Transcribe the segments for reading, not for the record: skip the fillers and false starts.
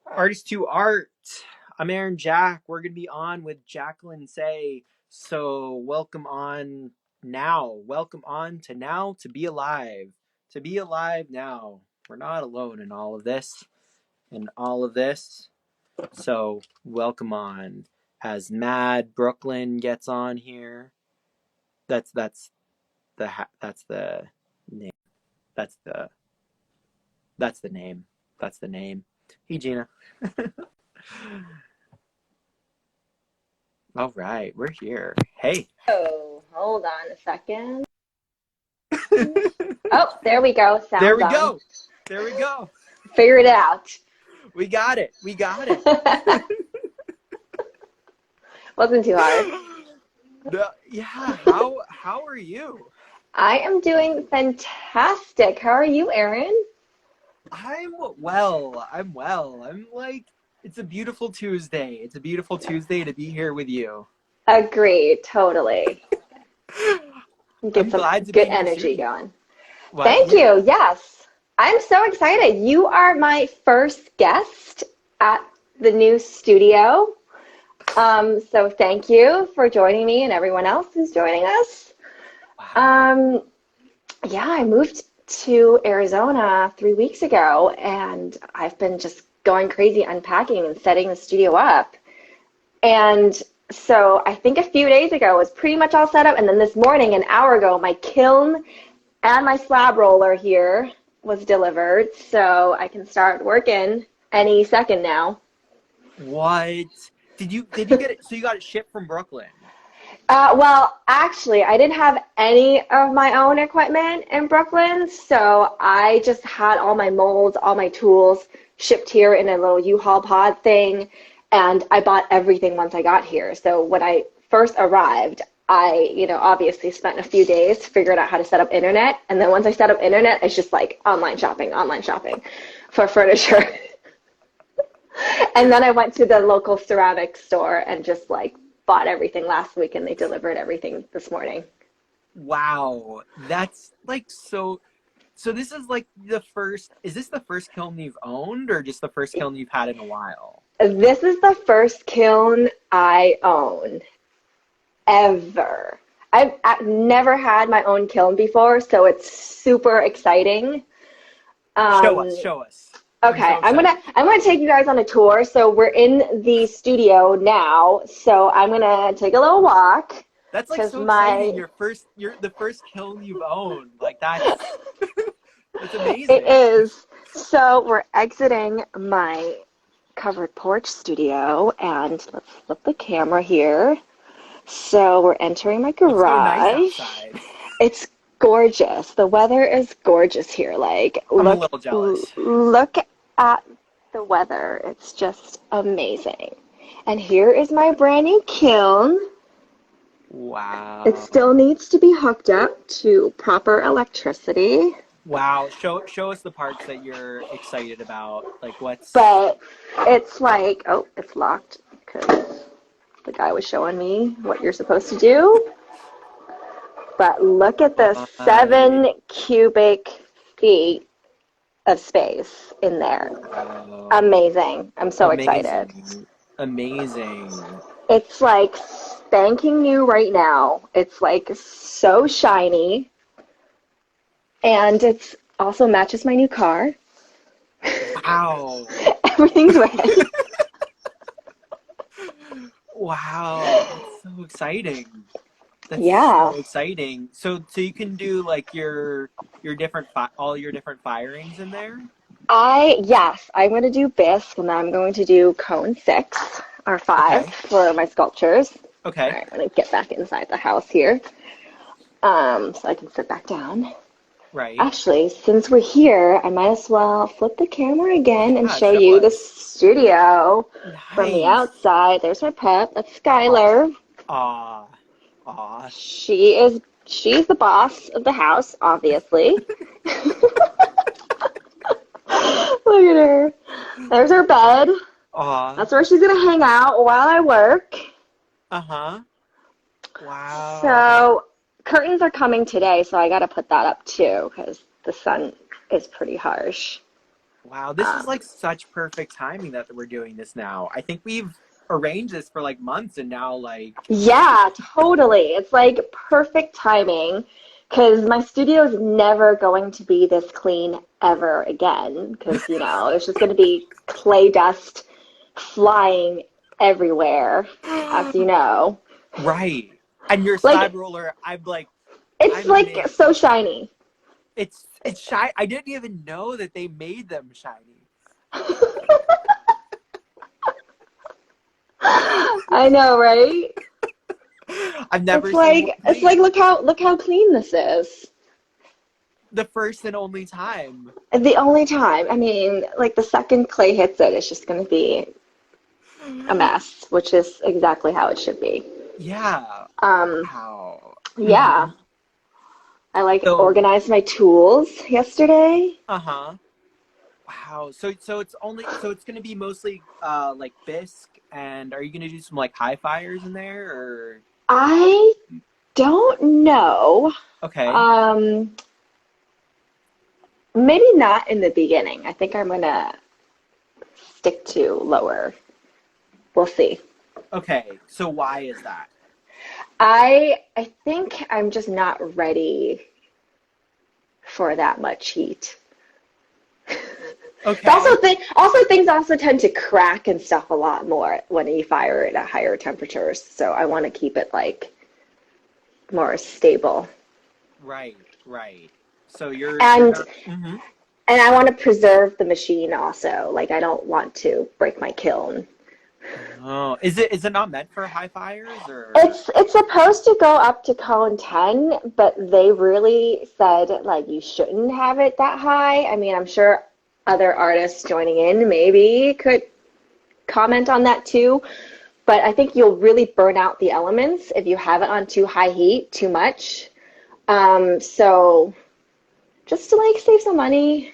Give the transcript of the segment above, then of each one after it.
Artist to art. I'm Aaron Jack. We're going to be on with Jacqueline Tse. So, welcome on now. Welcome on to now to be alive. To be alive now. We're not alone in all of this. In all of this. So, welcome on as Mad Brooklyn gets on here. That's the name. That's the name. That's the name. Hey, Gina. All right, we're here. Hey. Oh, hold on a second. Oh, there we go. Sounds There we on. go. There we go. Figured it out. We got it. We got it. Wasn't too hard. Yeah. How are you? I am doing fantastic. How are you, Aaron? I'm well. I'm like, it's a beautiful Tuesday. It's a beautiful Tuesday to be here with you. Agreed. Totally. Get I'm some glad to be good in your energy studio. going. What? Thank Yeah. you. Yes. I'm so excited. You are my first guest at the new studio. So thank you for joining me and everyone else who's joining us. Wow. Yeah, I moved to Arizona 3 weeks ago, and I've been just going crazy unpacking and setting the studio up. And so I think a few days ago it was pretty much all set up, and then this morning, an hour ago, my kiln and my slab roller here was delivered, so I can start working any second now. What? Did you get it? So you got it shipped from Brooklyn? Well, actually, I didn't have any of my own equipment in Brooklyn, so I just had all my molds, all my tools shipped here in a little U-Haul pod thing, and I bought everything once I got here. So when I first arrived, obviously spent a few days figuring out how to set up internet, and then once I set up internet, it's just like online shopping for furniture. And then I went to the local ceramic store and just like bought everything last week and they delivered everything this morning. Wow. That's like so. So this is like is this the first kiln you've owned or just the first kiln you've had in a while? This is the first kiln I own ever. I've never had my own kiln before, so it's super exciting. Um, Show us. I'm okay, so excited. I'm gonna take you guys on a tour. So we're in the studio now. So I'm gonna take a little walk That's like because so exciting. my You're the first kiln you've owned. Like that's it amazing. is. So we're exiting my covered porch studio, and let's flip the camera here. So we're entering my It's so nice garage. outside. It's gorgeous. The weather is gorgeous here. Like I'm a look little jealous. look at the weather. It's just amazing. And here is my brand new kiln. It Wow. still needs to be hooked up to proper electricity. Wow. Show us the parts that you're excited about. Like what's But it's like, oh, it's locked because the guy was showing me what you're supposed to do. But look at the what? 7 cubic feet of space in there. Wow. Amazing. I'm so excited. Amazing. Amazing. It's like spanking new right now. It's like so shiny. And it's also matches my new car. Wow. Everything's wet. Wow. That's so exciting. That's Yeah. so exciting. So you can do like your different all your different firings in there? Yes, I'm going to do bisque and then I'm going to do cone 6 or 5 Okay. for my sculptures. All Okay. right, I'm going to get back inside the house here so I can sit back down. Right. Actually, since we're here, I might as well flip the camera again and Yeah, show show you the us. studio from the Nice. outside. There's my pet. That's Aw. Skylar. Aw. Aw. She's the boss of the house, obviously. Look at her. There's her bed. Aw. That's where she's gonna hang out while I work. Uh-huh. Wow. So curtains are coming today, so I gotta put that up too because the sun is pretty harsh. Wow, this is like such perfect timing that we're doing this now. I think we've arranged this for like months and now like Yeah, totally. It's like perfect timing because my studio is never going to be this clean ever again because, there's just going to be clay dust flying everywhere, as you know. right. And your side Like, roller, it's I'm like so amazed. shiny. It's shy. I didn't even know that they made them shiny. I know, right? I've never seen one It's like clean. look how clean this is. The first and only time. The only time, I mean, like the second clay hits it, it's just going to be a mess, which is exactly how it should be. Yeah. Um, Wow. yeah, I like So, organized my tools yesterday. uh-huh. Wow. So it's gonna be mostly like bisque, and are you gonna do some like high fires in there or I don't know. okay. Um, Maybe not in the beginning. I think I'm gonna stick to lower. We'll see. Okay. So why is that? I think I'm just not ready for that much heat. But Okay. also things also tend to crack and stuff a lot more when you fire it at higher temperatures. So I want to keep it like more stable. Right, right. So you're And not and I want to preserve the machine also. Like I don't want to break my kiln. Oh, is it not meant for high fires or It's supposed to go up to cone 10, but they really said like you shouldn't have it that high. I mean, I'm sure other artists joining in maybe could comment on that too, but I think you'll really burn out the elements if you have it on too high heat too much. So just to like save some money,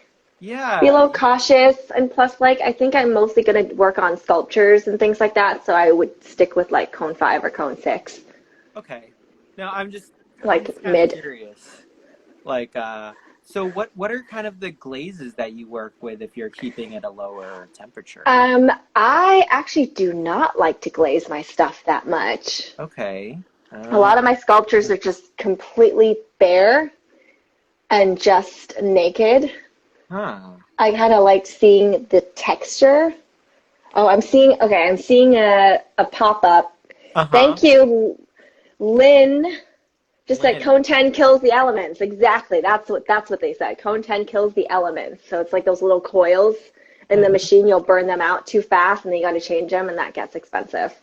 be a yeah. little cautious, and plus like I think I'm mostly gonna work on sculptures and things like that, so I would stick with like cone 5 or cone 6, Okay. No, I'm just like kind of mid. curious. Like so what are kind of the glazes that you work with if you're keeping it a lower temperature? I actually do not like to glaze my stuff that much. Okay. A lot of my sculptures are just completely bare and just naked. Huh. I kind of like seeing the texture. Oh, I'm seeing a pop-up. Uh-huh. Thank you, Lynn. Just said cone Lynn. 10 kills the elements. Exactly. That's what they said. Cone 10 kills the elements. So it's like those little coils in the Mhm. machine. You'll burn them out too fast, and then you got to change them, and that gets expensive.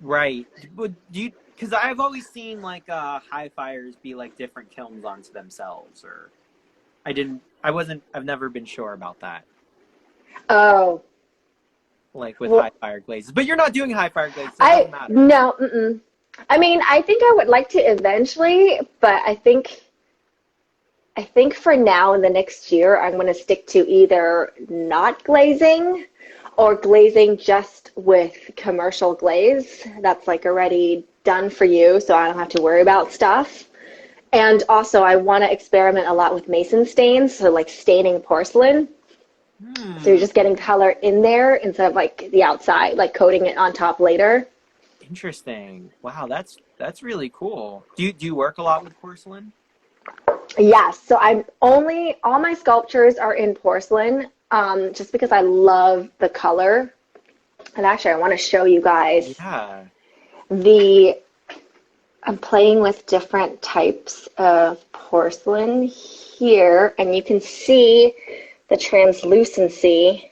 Right. But do you because I've always seen like high fires be like different kilns onto themselves or I've never been sure about that. Oh, Like with high well, fire glazes. But you're not doing high fire glazes, so it I doesn't matter. no. Mm-mm. I mean, I think I would like to eventually, but I think for now in the next year, I'm going to stick to either not glazing or glazing just with commercial glaze that's like already done for you, so I don't have to worry about stuff. And also, I want to experiment a lot with mason stains, so like staining porcelain. So you're Hmm. just getting color in there instead of like the outside, like coating it on top later. Interesting. Wow, that's really cool. Do you work a lot with porcelain? Yes, so I'm only all my sculptures are in porcelain, just because I love the color. And actually, I want to show you guys Yeah. the. I'm playing with different types of porcelain here, and you can see the translucency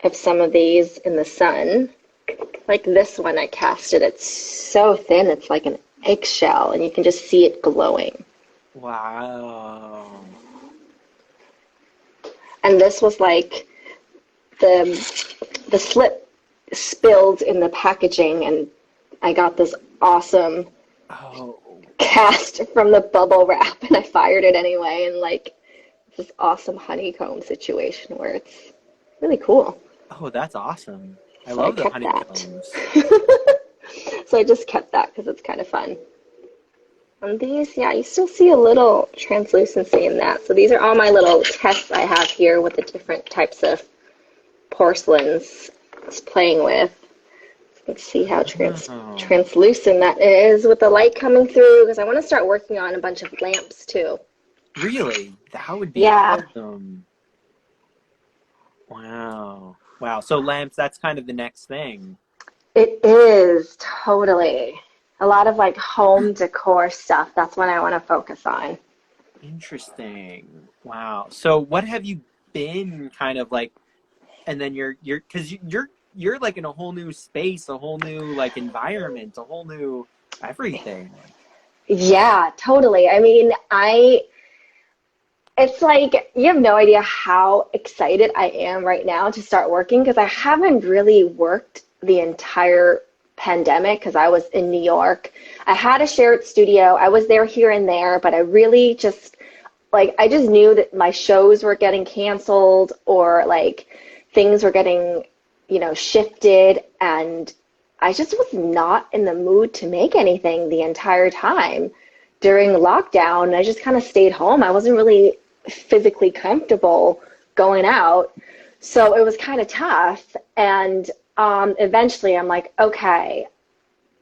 of some of these in the sun. Like this one, I casted. It's so thin, it's like an eggshell, and you can just see it glowing. Wow. And this was like the slip spilled in the packaging, and I got this awesome Oh. cast from the bubble wrap, and I fired it anyway, and like this awesome honeycomb situation where it's really cool. Oh, that's awesome. I So I love the kept that. honeycombs. So I just kept that because it's kind of fun. And these, yeah, you still see a little translucency in that. So these are all my little tests I have here with the different types of porcelains it's playing with. Let's see how Oh, translucent that is with the light coming through, because I want to start working on a bunch of lamps too. really? That would be Yeah, awesome. Wow. Wow. So lamps, that's kind of the next thing. it is totally. A lot of like home decor stuff. That's what I want to focus on. Interesting. Wow. So what have you been kind of like, and then you're because you're like in a whole new space, a whole new like environment, a whole new everything. Yeah, totally. I mean, it's like you have no idea how excited I am right now to start working because I haven't really worked the entire pandemic because I was in New York. I had a shared studio. I was there here and there, but I really just like I just knew that my shows were getting canceled or like things were getting, shifted and I just was not in the mood to make anything the entire time during lockdown. I just kind of stayed home. I wasn't really physically comfortable going out. So it was kind of tough. And eventually I'm like, okay,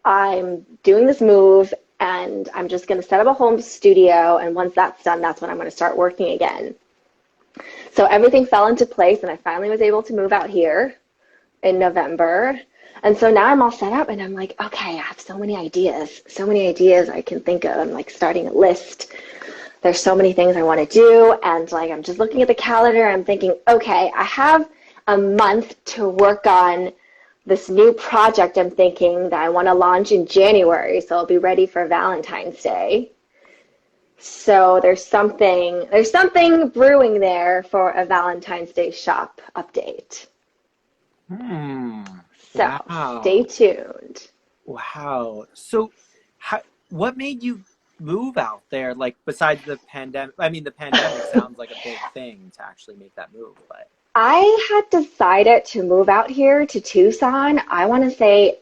I'm doing this move and I'm just going to set up a home studio. And once that's done, that's when I'm going to start working again. So everything fell into place and I finally was able to move out here in November. And so now I'm all set up and I'm like, okay, I have so many ideas I can think of. I'm like starting a list. There's so many things I want to do. And like, I'm just looking at the calendar. I'm thinking, okay, I have a month to work on this new project I'm thinking that I want to launch in January. So I'll be ready for Valentine's Day. So there's something brewing there for a Valentine's Day shop update. Hmm. So stay Wow. tuned. Wow. So, how, what made you move out there? Like, besides the pandemic, I mean, the pandemic sounds like a big thing to actually make that move, but I had decided to move out here to Tucson, I want to say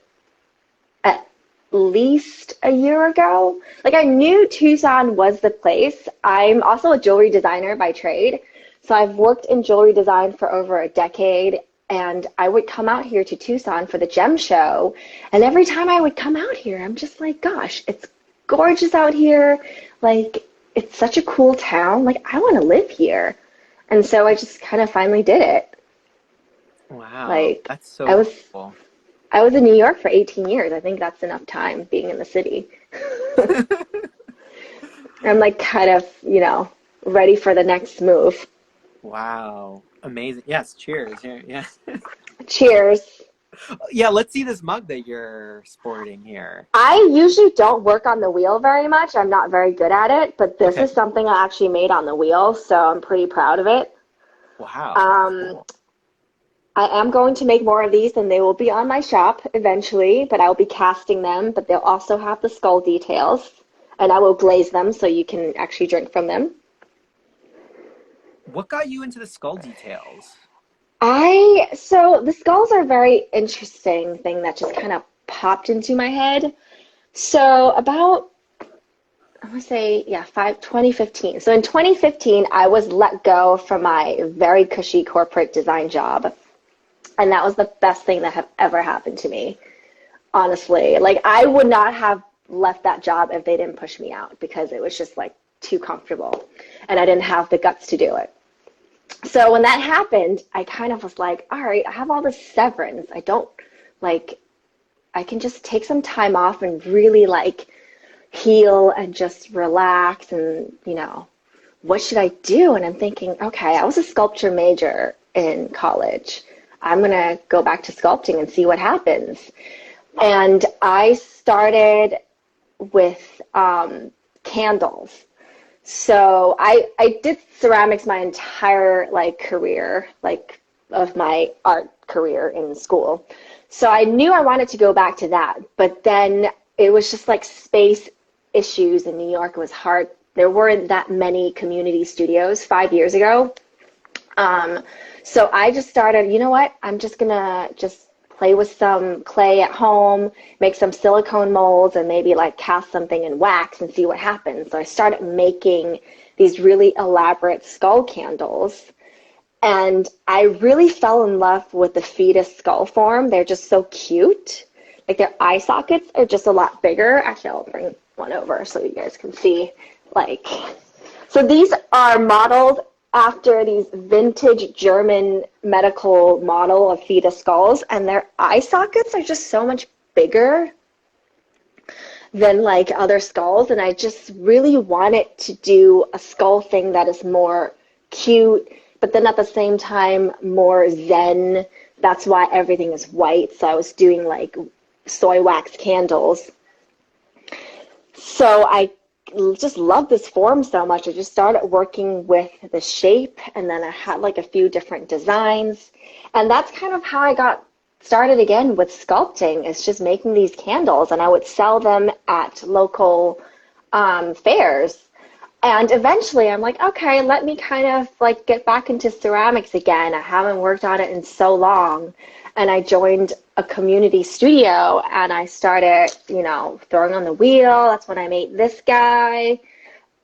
at least a year ago. Like I knew Tucson was the place. I'm also a jewelry designer by trade. So I've worked in jewelry design for over a decade and I would come out here to Tucson for the gem show. And every time I would come out here, I'm just like, gosh, it's gorgeous out here. Like it's such a cool town. Like I want to live here. And so I just kind of finally did it. wow, Like that's so I was cool. I was in New York for 18 years. I think that's enough time being in the city. I'm like kind of, ready for the next move. Wow, amazing. Yes, cheers. Yeah, yeah. Cheers. Yeah, let's see this mug that you're sporting here. I usually don't work on the wheel very much. I'm not very good at it, but this Okay. is something I actually made on the wheel, so I'm pretty proud of it. Wow, Um, cool. I am going to make more of these and they will be on my shop eventually, but I'll be casting them, but they'll also have the skull details and I will glaze them so you can actually drink from them. What got you into the skull details? So the skulls are a very interesting thing that just kind of popped into my head. So about, I want to say, yeah, 2015. So in 2015, I was let go from my very cushy corporate design job. And that was the best thing that have ever happened to me, honestly. Like I would not have left that job if they didn't push me out because it was just like too comfortable and I didn't have the guts to do it. So when that happened, I kind of was like, all right, I have all this severance. I don't like, I can just take some time off and really like heal and just relax and, what should I do? And I'm thinking, okay, I was a sculpture major in college. I'm going to go back to sculpting and see what happens. And I started with candles. So I did ceramics my entire like career, like of my art career in school. So I knew I wanted to go back to that, but then it was just like space issues in New York. It was hard. There weren't that many community studios 5 years ago. Um, so I just started, you know what? I'm just gonna just play with some clay at home, make some silicone molds, and maybe like cast something in wax and see what happens. So I started making these really elaborate skull candles. And I really fell in love with the fetus skull form. They're just so cute. Like their eye sockets are just a lot bigger. Actually, I'll bring one over so you guys can see. Like, so these are modeled after these vintage German medical model of fetus skulls, and their eye sockets are just so much bigger than like other skulls. And I just really wanted to do a skull thing that is more cute, but then at the same time more zen. That's why everything is white. So I was doing like soy wax candles. So I just love this form so much. I just started working with the shape, and then I had like a few different designs. And that's kind of how I got started again with sculpting, is just making these candles, and I would sell them at local fairs. And eventually I'm like, okay, let me kind of like get back into ceramics again. I haven't worked on it in so long. And I joined a community studio and I started, throwing on the wheel. That's when I made this guy.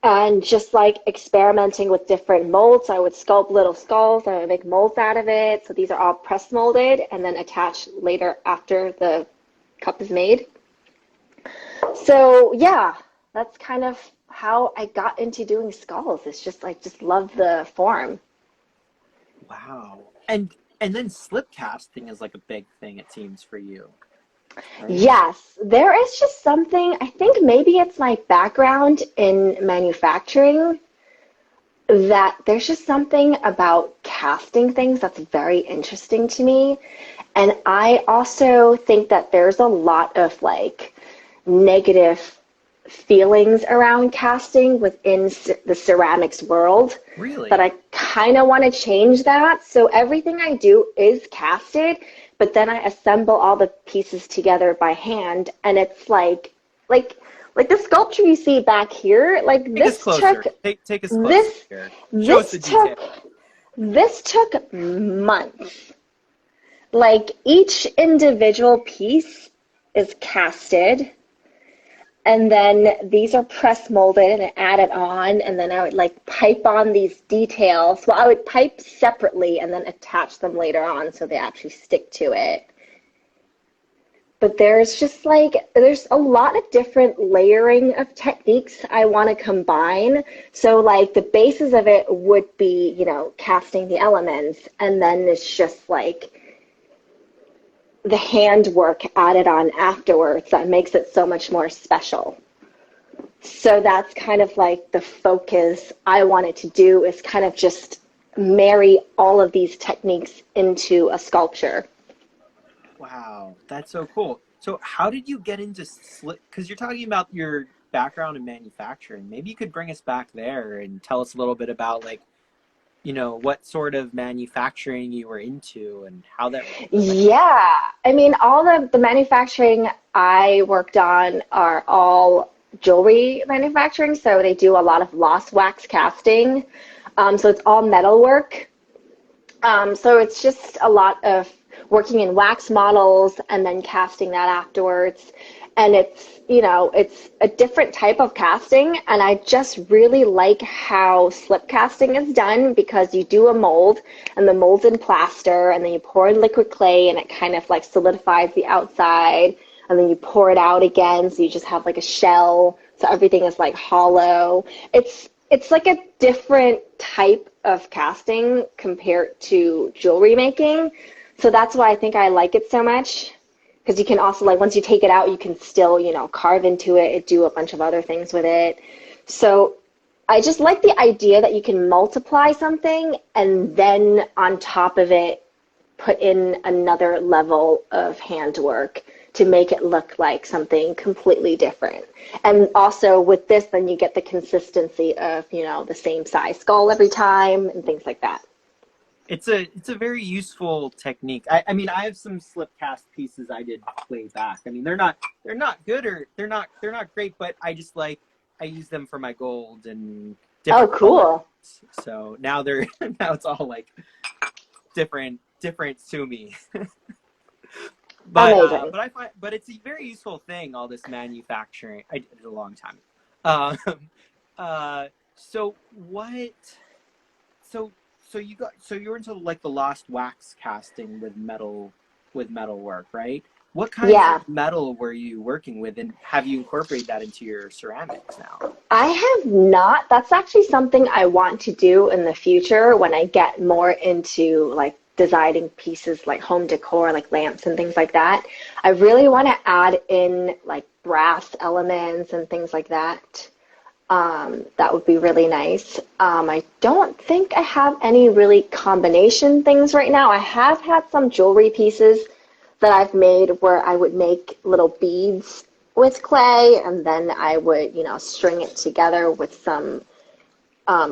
And just like experimenting with different molds. So I would sculpt little skulls and I would make molds out of it. So these are all press molded and then attached later after the cup is made. So yeah, that's kind of how I got into doing skulls. It's just I just love the form. Wow. And then slip casting is like a big thing, it seems, for you, right? Yes, there is just something, I think maybe it's my background in manufacturing, that there's just something about casting things that's very interesting to me. And I also think that there's a lot of like negative feelings around casting within the ceramics world that Really? I kind of want to change that. So everything I do is casted, but then I assemble all the pieces together by hand, and it's like the sculpture you see back here, like Take us this took closer. Take us closer this here. Show us the this detail. took this took months. Like each individual piece is casted, and then these are press molded and added on, and then I would like pipe on these details. Well, I would pipe separately and then attach them later on so they actually stick to it. But there's just like, there's a lot of different layering of techniques I want to combine. So like the basis of it would be, casting the elements, and then it's just like the handwork added on afterwards that makes it so much more special. So that's kind of like the focus I wanted to do, is kind of just marry all of these techniques into a sculpture. Wow, that's so cool. So how did you get into slip? Because you're talking about your background in manufacturing. Maybe you could bring us back there and tell us a little bit about like, what sort of manufacturing you were into and how that relates. Yeah, I mean, all of the manufacturing I worked on are all jewelry manufacturing. So they do a lot of lost wax casting. So it's all metal work. So it's just a lot of working in wax models and then casting that afterwards. And it's a different type of casting. And I just really like how slip casting is done, because you do a mold and the mold's in plaster and then you pour in liquid clay and it kind of like solidifies the outside, and then you pour it out again. So you just have like a shell. So everything is like hollow. It's like a different type of casting compared to jewelry making. So that's why I think I like it so much, because you can also, like, once you take it out, you can still, carve into it, do a bunch of other things with it. So I just like the idea that you can multiply something and then on top of it, put in another level of handwork to make it look like something completely different. And also with this, then you get the consistency of, the same size skull every time and things like that. It's a very useful technique. I mean, I have some slip cast pieces I did way back. I mean, they're not good, or they're not great, but I use them for my gold and Oh, different colors. cool. So now they're now it's all like different to me. Amazing. But I find, but it's a very useful thing, all this manufacturing. I did it a long time. Um, so what? So so you're into like the lost wax casting with metal work, right? What kinds Yeah. of metal were you working with, and have you incorporated that into your ceramics now? I have not. That's actually something I want to do in the future when I get more into like designing pieces like home decor, like lamps and things like that. I really want to add in like brass elements and things like that. That would be really nice. I don't think I have any really combination things right now. I have had some jewelry pieces that I've made where I would make little beads with clay and then I would, string it together with some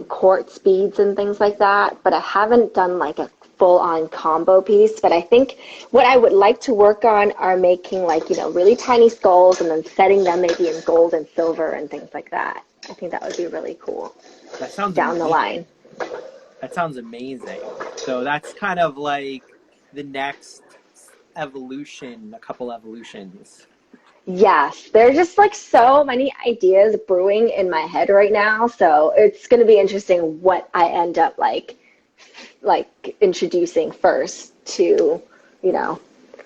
quartz beads and things like that. But I haven't done like a full on combo piece. But I think what I would like to work on are making like, really tiny skulls and then setting them maybe in gold and silver and things like that. I think that would be really cool That sounds down the amazing. line. That sounds amazing. So that's kind of like the next evolution, a couple evolutions. Yes, there's just like so many ideas brewing in my head right now. So it's going to be interesting what I end up like introducing first to, you know,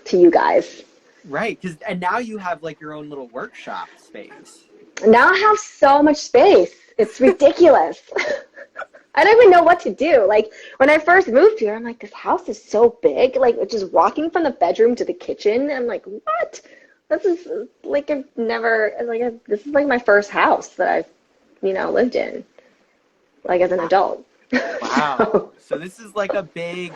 to you guys. Right, because and now you have like your own little workshop space. Now I have so much space. It's ridiculous. I don't even know what to do. Like when I first moved here, I'm like, this house is so big. Like just walking from the bedroom to the kitchen, I'm like, what? This is like I've never this is like my first house that I've, lived in, like as an adult. Wow. So, So this is like a big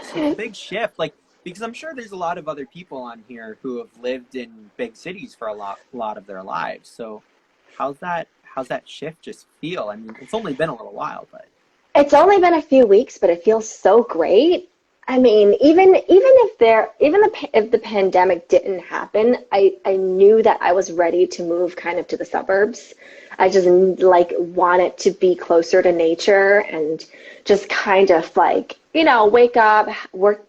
shift. Like because I'm sure there's a lot of other people on here who have lived in big cities for a lot of their lives. So how's that shift just feel? I mean, it's only been a little while, but it's only been a few weeks, but it feels so great. I mean, if the pandemic didn't happen, I knew that I was ready to move kind of to the suburbs. I just like wanted to be closer to nature and just kind of like, wake up,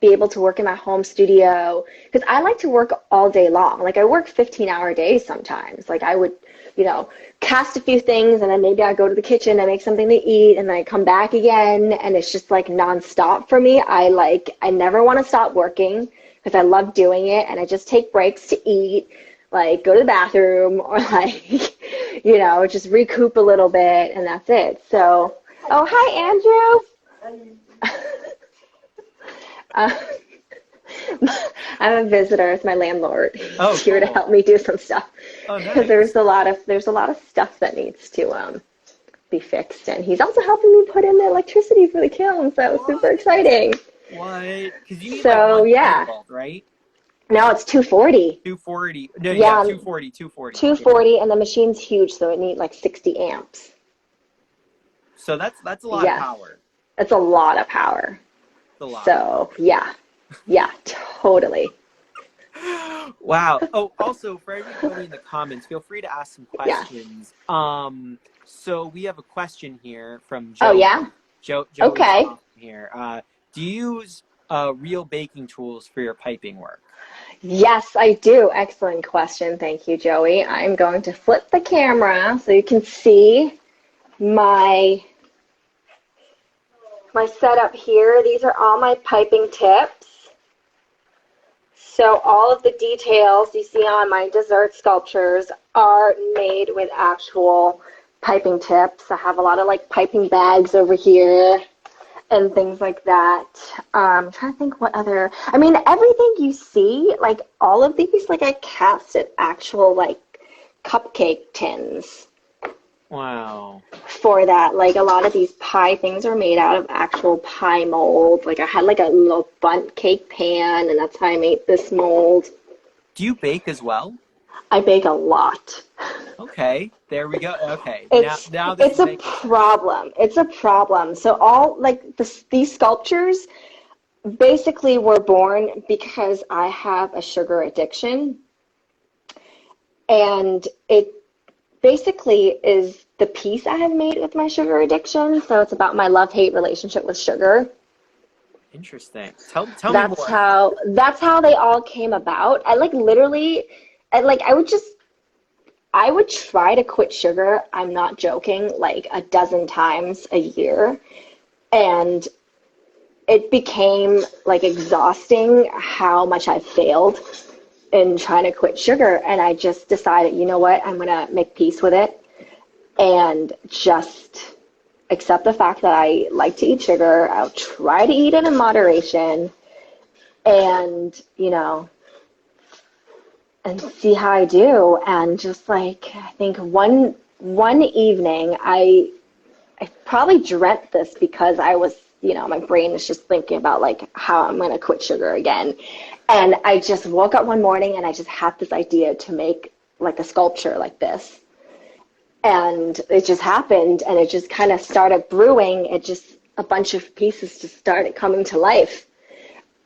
be able to work in my home studio because I like to work all day long. Like I work 15-hour days sometimes. Like I would, cast a few things and then maybe I go to the kitchen and make something to eat and then I come back again and it's just like nonstop for me. I never want to stop working because I love doing it and I just take breaks to eat, like go to the bathroom or like, just recoup a little bit and that's it. So, oh, hi, Andrew. uh, I'm a visitor. It's my landlord. oh, He's here to cool. help me do some stuff Oh, because nice. there's a lot of stuff that needs to be fixed, and he's also helping me put in the electricity for the kiln. So it's super What? exciting. What? Because you need like So 120 yeah, volt, right? now it's 240. 240. No, yeah, Yeah, 240, 240. Yeah. 240, and the machine's huge, so it needs like 60 amps. So that's a lot of Yes, power. it's a lot of power. It's a lot. So yeah, totally. Wow. Oh, also for everybody in the comments, feel free to ask some Yes. questions. So we have a question here from Oh Joey. yeah. Joey's Okay. on here. Do you use real baking tools for your piping work? Yes, I do. Excellent question. Thank you, Joey. I'm going to flip the camera so you can see my setup here. These are all my piping tips. So all of the details you see on my dessert sculptures are made with actual piping tips. I have a lot of like piping bags over here and things like that. I'm trying to think what other, I mean, everything you see, like all of these, like I casted actual like cupcake tins Wow. for that. Like a lot of these pie things are made out of actual pie mold. Like I had like a little bundt cake pan and that's how I made this mold. Do you bake as well? I bake a lot. Okay, there we go. Okay, It's now this it's is a making sense. problem. It's a problem. So all like these sculptures basically were born because I have a sugar addiction. And it basically is the peace I have made with my sugar addiction. So it's about my love-hate relationship with sugar. Interesting. Tell me more. That's how they all came about. I like literally, I would try to quit sugar. I'm not joking, like a dozen times a year. And it became like exhausting how much I failed in trying to quit sugar. And I just decided, you know what, I'm going to make peace with it and just accept the fact that I like to eat sugar. I'll try to eat it in moderation and, and see how I do. And just like, I think one evening, I probably dreamt this because I was, my brain was just thinking about like how I'm going to quit sugar again. And I just woke up one morning and I just had this idea to make like a sculpture like this. And it just happened and it just kind of started brewing. It just, a bunch of pieces just started coming to life.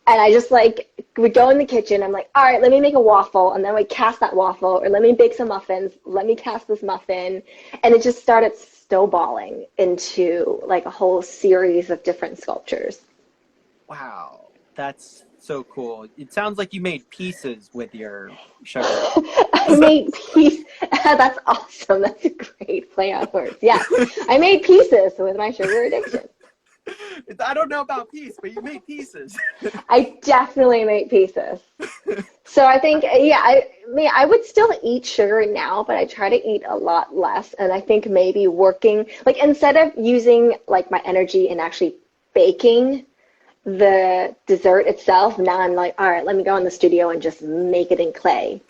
And I just like would go in the kitchen. I'm like, all right, let me make a waffle. And then we cast that waffle, or let me bake some muffins. Let me cast this muffin. And it just started snowballing into like a whole series of different sculptures. Wow, that's so cool. It sounds like you made pieces with your sugar. I made peace. That's awesome. That's a great play on words. Yes, I made pieces with my sugar addiction. I don't know about peace, but you made pieces. I definitely make pieces. So I think, yeah, I would still eat sugar now, but I try to eat a lot less. And I think maybe working, like instead of using like my energy in actually baking the dessert itself, now I'm like, all right, let me go in the studio and just make it in clay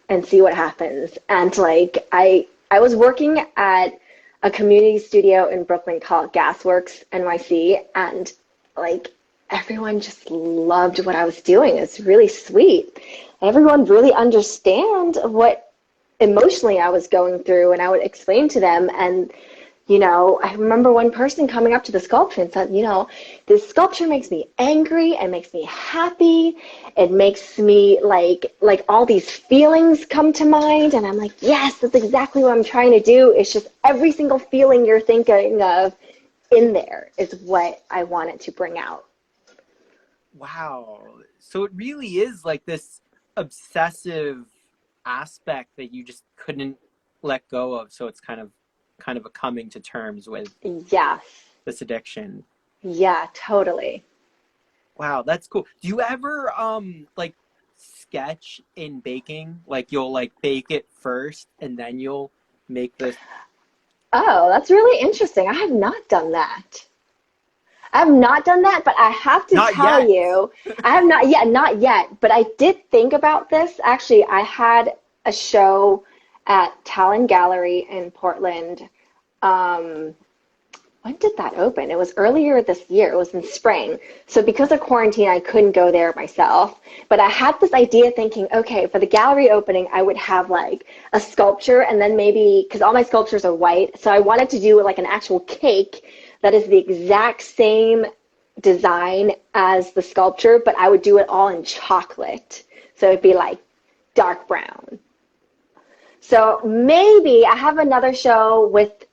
and see what happens. And like I was working at a community studio in Brooklyn called Gasworks NYC, and like everyone just loved what I was doing. It's really sweet. Everyone really understand what emotionally I was going through, and I would explain to them. And I remember one person coming up to the sculpture and said, this sculpture makes me angry and makes me happy. It makes me like all these feelings come to mind. And I'm like, yes, that's exactly what I'm trying to do. It's just every single feeling you're thinking of in there is what I wanted to bring out. Wow. So it really is like this obsessive aspect that you just couldn't let go of. So it's kind of a coming to terms with Yes. this addiction. Yeah, totally. Wow, that's cool. Do you ever like sketch in baking? Like you'll like bake it first and then you'll make this. Oh, that's really interesting. I have not done that. I have not done that, but I have to Not tell yet. you, I have not yet, but I did think about this. Actually, I had a show at Talon Gallery in Portland. Um, when did that open? It was earlier this year. It was in spring. So because of quarantine, I couldn't go there myself. But I had this idea thinking, okay, for the gallery opening, I would have like a sculpture and then maybe, because all my sculptures are white, so I wanted to do like an actual cake that is the exact same design as the sculpture, but I would do it all in chocolate. So it'd be like dark brown. So maybe I have another show with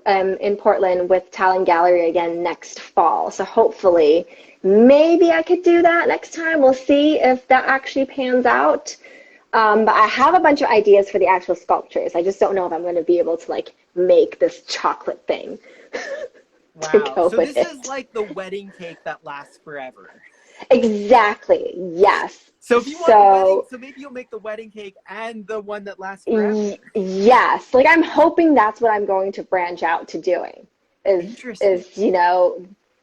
in Portland with Talon Gallery again next fall. So hopefully, maybe I could do that next time. We'll see if that actually pans out. But I have a bunch of ideas for the actual sculptures. I just don't know if I'm going to be able to like make this chocolate thing to Wow. go So with this is it. like the wedding cake that lasts forever. Exactly. Yes. So if you want the wedding, So so maybe you'll make the wedding cake and the one that lasts forever. yes, like I'm hoping that's what I'm going to branch out to doing Interesting. is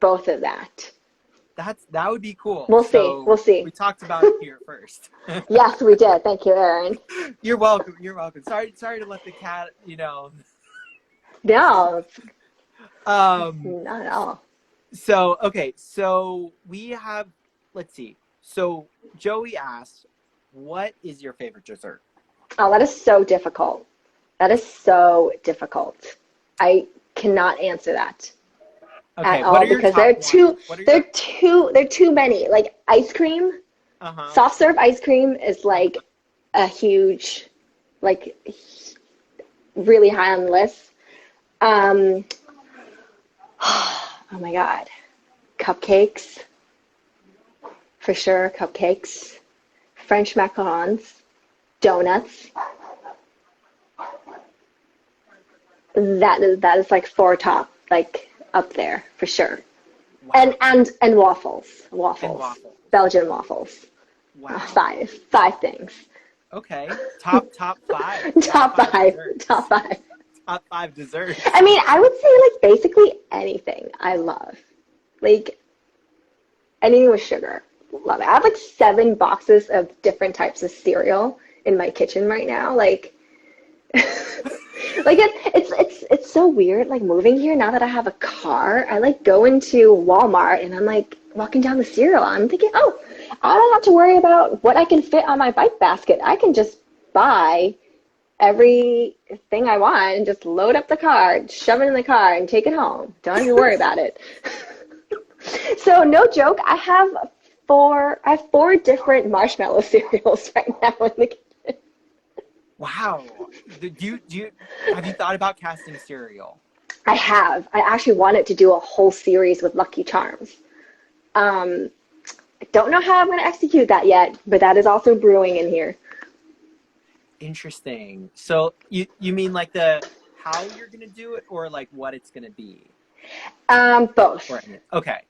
both of that. That would be cool. We'll see. So We'll see. we talked about it here first. Yes, we did. Thank you, Erin. You're welcome. You're welcome. Sorry to let the cat, No, Um not at all. so okay, so we have let's see. So Joey asked, what is your favorite dessert? Oh, that is so difficult. That is so difficult. I cannot answer that at Okay, what all are your because top ones? What are your they're too many. Like ice cream, Uh-huh. soft serve ice cream is like a huge, like really high on the list. Um, oh my God, cupcakes. for sure. Cupcakes, French macarons, donuts. That is like four top, like up there for sure. Wow. And waffles, And waffles, waffles. Belgian waffles. Wow. Five things. Okay. Top five. Top Top five five, desserts. top five. Top five desserts. I mean, I would say like basically anything I love. Like anything with sugar. Love it. I have like 7 boxes of different types of cereal in my kitchen right now. Like like it's so weird like moving here now that I have a car. I like go into Walmart and I'm like walking down the cereal. I'm thinking, oh, I don't have to worry about what I can fit on my bike basket. I can just buy everything I want and just load up the car, shove it in the car, and take it home. Don't have to worry about it. So no joke, I have four different marshmallow cereals right now in the kitchen. Wow. Have you thought about casting cereal? I have. I actually wanted to do a whole series with Lucky Charms. I don't know how I'm going to execute that yet, but that is also brewing in here. Interesting. So you mean like the how you're gonna do it, or like what it's gonna be? Both. Okay.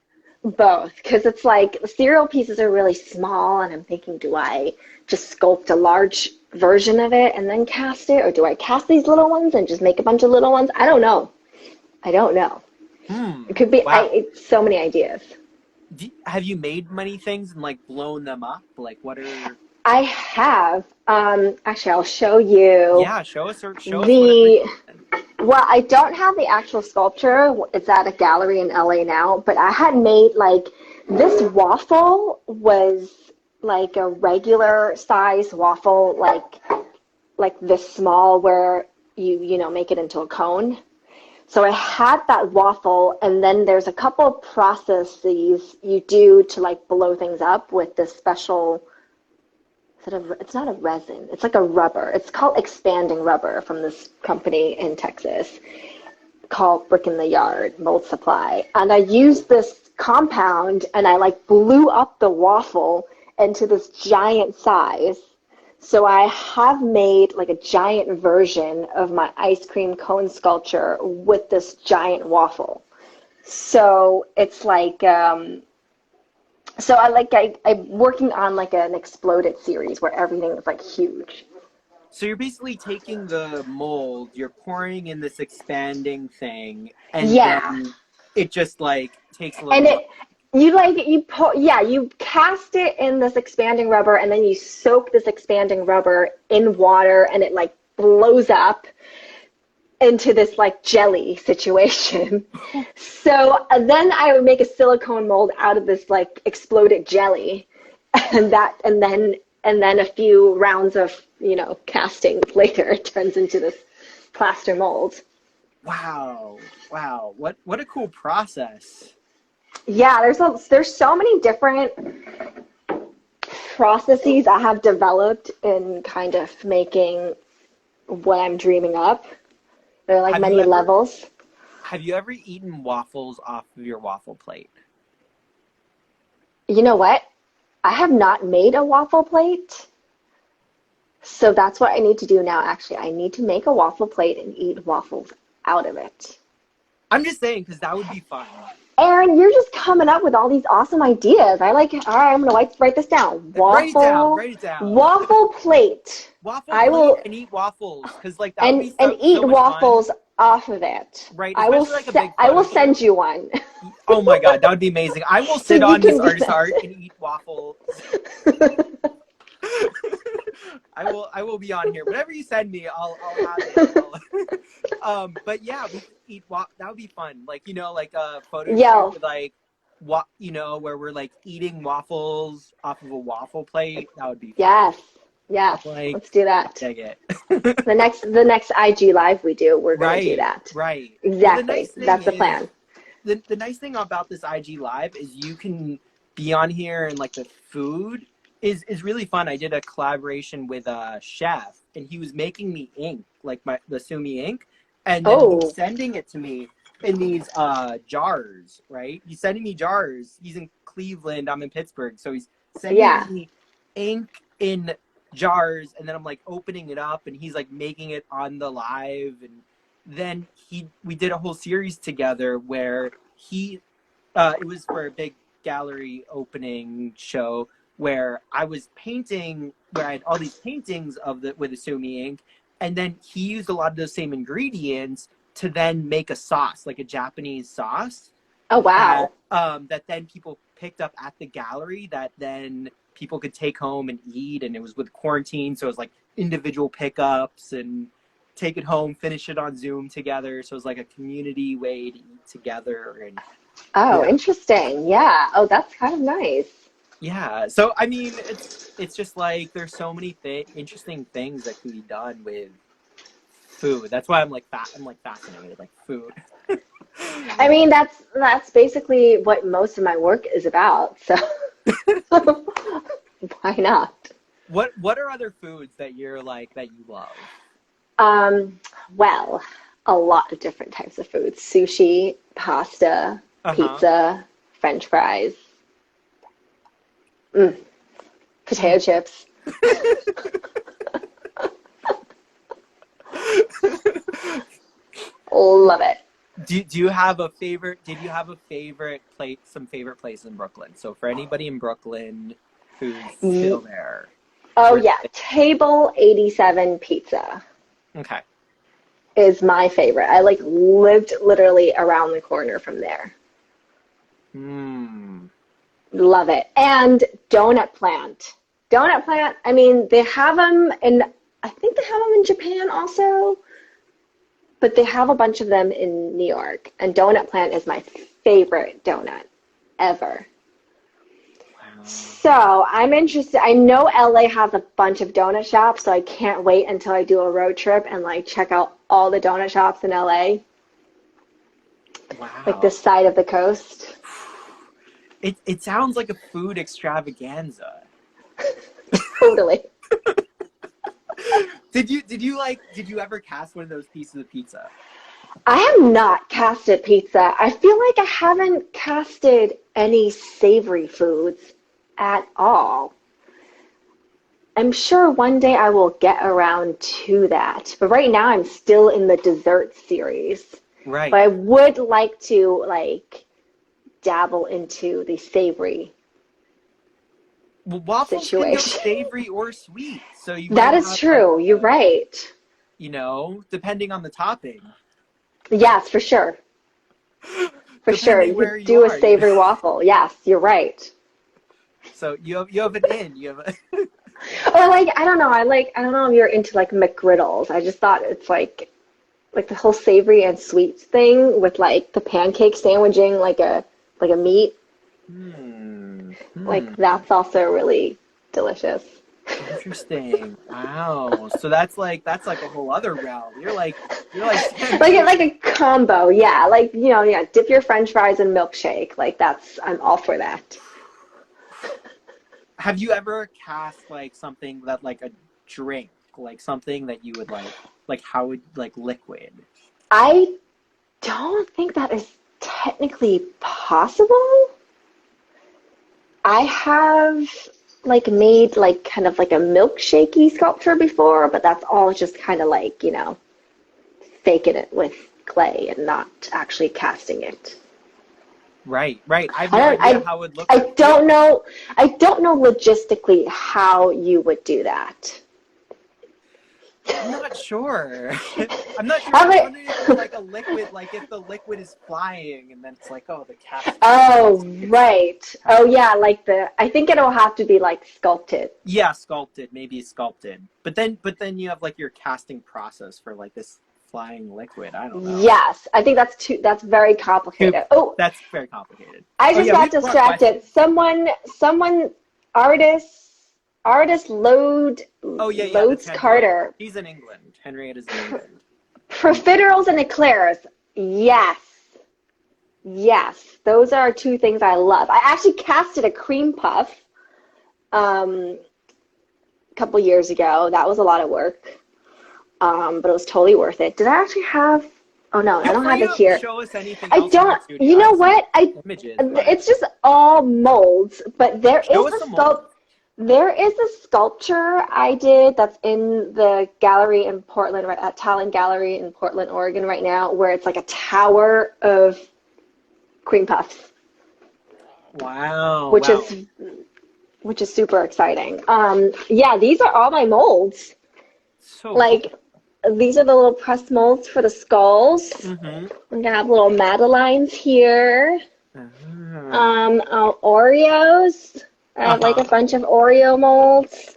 Both. Because it's like the cereal pieces are really small, and I'm thinking, do I just sculpt a large version of it and then cast it, or do I cast these little ones and just make a bunch of little ones? I don't know. I don't know. It could be Wow. it's so many ideas. Have you made many things and like blown them up? Like what are? I have. Actually, I'll show you Yeah, show us whatever you the. can. Well, I don't have the actual sculpture. It's at a gallery in LA now, but I had made like this waffle was like a regular size waffle, like this small where you make it into a cone. So I had that waffle, and then there's a couple of processes you do to like blow things up with this special. It's not a resin. It's like a rubber. It's called expanding rubber from this company in Texas called Brick in the Yard Mold Supply. And I used this compound and I like blew up the waffle into this giant size. So I have made like a giant version of my ice cream cone sculpture with this giant waffle. So it's like so I'm working on like an exploded series where everything is like huge. So you're basically taking the mold, you're pouring in this expanding thing, and Yeah. then it just like takes a little And time. you cast it in this expanding rubber and then you soak this expanding rubber in water and it like blows up into this like jelly situation. So then I would make a silicone mold out of this like exploded jelly, and then a few rounds of casting later it turns into this plaster mold. Wow. What a cool process. Yeah, there's so many different processes I have developed in kind of making what I'm dreaming up. There are like Have many levels. have you ever eaten waffles off of your waffle plate? You know what? I have not made a waffle plate. So that's what I need to do now, actually. I need to make a waffle plate and eat waffles out of it. I'm just saying because that would be fun. Aaron, you're just coming up with all these awesome ideas. All right, I'm going to write this down. Write it down. Waffle plate. Waffle I plate will, and eat waffles because like that would and be eat so much fun. waffles off of it. Right, I will, especially like a big I will photo send shoot. you one. Oh my God, that would be amazing. I will So sit you on this can do artist that. art and eat waffles. I will be on here. Whatever you send me, I'll have it. But yeah, we could eat that would be fun. Like like a photo shoot with like where we're like eating waffles off of a waffle plate. That would be fun. Yes, Like, let's do that. dig it. The next IG live we do, we're gonna do Right, that. right. Well, the Exactly. nice thing That's the is plan. the nice thing about this IG live is you can be on here and like the food is really fun. I did a collaboration with a chef and he was making me ink, like the Sumi ink, and then he's sending it to me in these jars, right? He's sending me jars. He's in Cleveland, I'm in Pittsburgh, so he's sending Yeah. me ink in jars, and then I'm like opening it up, and he's like making it on the live, and then we did a whole series together where it was for a big gallery opening show where I was painting, where I had all these paintings of the with Asumi ink, and then he used a lot of those same ingredients to then make a sauce, like a Japanese sauce Oh, that wow. that then people picked up at the gallery that then people could take home and eat, and it was with quarantine, so it was like individual pickups and take it home, finish it on Zoom together. So it was like a community way to eat together. And Oh, yeah. interesting. Yeah. Oh, that's kind of nice. Yeah. So I mean, it's just like there's so many interesting things that can be done with food. That's why I'm like fascinated, like food. I mean, that's basically what most of my work is about. So why not? What are other foods that you're like that you love? Um, well, a lot of different types of foods. Sushi, pasta, Uh-huh. pizza, French fries, potato Mm. chips. Love it. Do you have a favorite? Did you have a favorite place? Some favorite place in Brooklyn? So for anybody in Brooklyn who's still Ye- there, Oh where? yeah, Table 87 Pizza Okay. is my favorite. I like lived literally around the corner from there. Hmm. Love it. And Donut Plant. Donut Plant, I mean, they have them in, I think they have them in Japan also, but they have a bunch of them in New York. And Donut Plant is my favorite donut ever. Wow. So I'm interested. I know LA has a bunch of donut shops, so I can't wait until I do a road trip and like check out all the donut shops in LA, like this Wow. side of the coast. It sounds like a food extravaganza. Totally. Did you ever cast one of those pieces of pizza? I have not casted pizza. I feel like I haven't casted any savory foods at all. I'm sure one day I will get around to that. But right now I'm still in the dessert series. But Right. I would like to like dabble into the savory Well, waffles can go situation. savory or sweet, so you That might is have like true. You're right. depending on the topping, Yes, for sure. For sure. depending You where could you do a are. savory waffle. Yes, you're right. So you have an in. You have a Or like I don't know if you're into like McGriddles. I just thought it's like the whole savory and sweet thing with like the pancake sandwiching like a meat. Like hmm. that's also really delicious. Interesting. Wow. So that's like a whole other realm. You're like Like a combo, yeah. Like, yeah, dip your French fries in milkshake. Like that's I'm all for that. Have you ever cast like something that like a drink, like something that you would like how would like liquid? I don't think that is technically possible. I have like made like kind of like a milkshakey sculpture before, but that's all just kind of like, faking it with clay and not actually casting it. Right, right. I have I no don't idea how it would look I like. don't know I don't know logistically how you would do that. I'm not sure. I'm not sure. How I was wondering if it was about like a liquid, like if the liquid is flying and then it's like, oh, the casting Oh, process takes right. time. Oh yeah, like I think it'll have to be like sculpted. Yeah, sculpted, maybe sculpted. But then you have like your casting process for like this flying liquid. I don't know. Yes, I think that's very Too, complicated. Oh, that's very complicated. I Oh just yeah, we got have more distracted. questions. Someone, artist Oh yeah, yeah. That's loads Henrietta. Carter. She's in England. Henrietta's in England. And Profiteroles and eclairs. Yes. Yes. Those are two things I love. I actually casted a cream puff a couple years ago. That was a lot of work. But it was totally worth it. Did I actually have Oh no, I Feel don't free have it to here. show us anything I else in your don't, studio. you I know see what? images, but It's just all molds, but show us some molds. there is a sculpture I did that's in the gallery in Portland, right at Talent Gallery in Portland, Oregon right now, where it's like a tower of cream puffs, Wow, which wow. is super exciting. Yeah, these are all my molds. So cool. Like these are the little press molds for the skulls. Mm-hmm. I'm gonna have little Madelines here. Ah. Oreos. I have like a Uh-huh. bunch of Oreo molds.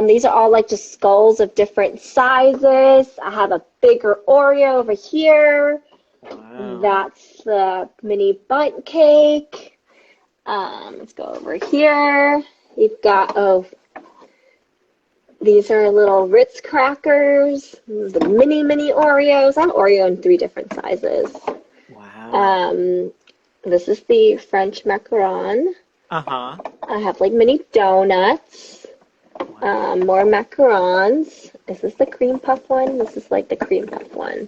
These are all like just skulls of different sizes. I have a bigger Oreo over here. Wow. That's the mini bundt cake. Let's go over here. You've got, oh, these are little Ritz crackers. The mini Oreos. I have Oreo in 3 different sizes. Wow. Um, this is the French macaron. Uh-huh. I have like mini donuts, Wow. more macarons. Is this the cream puff one? This is like the cream puff one.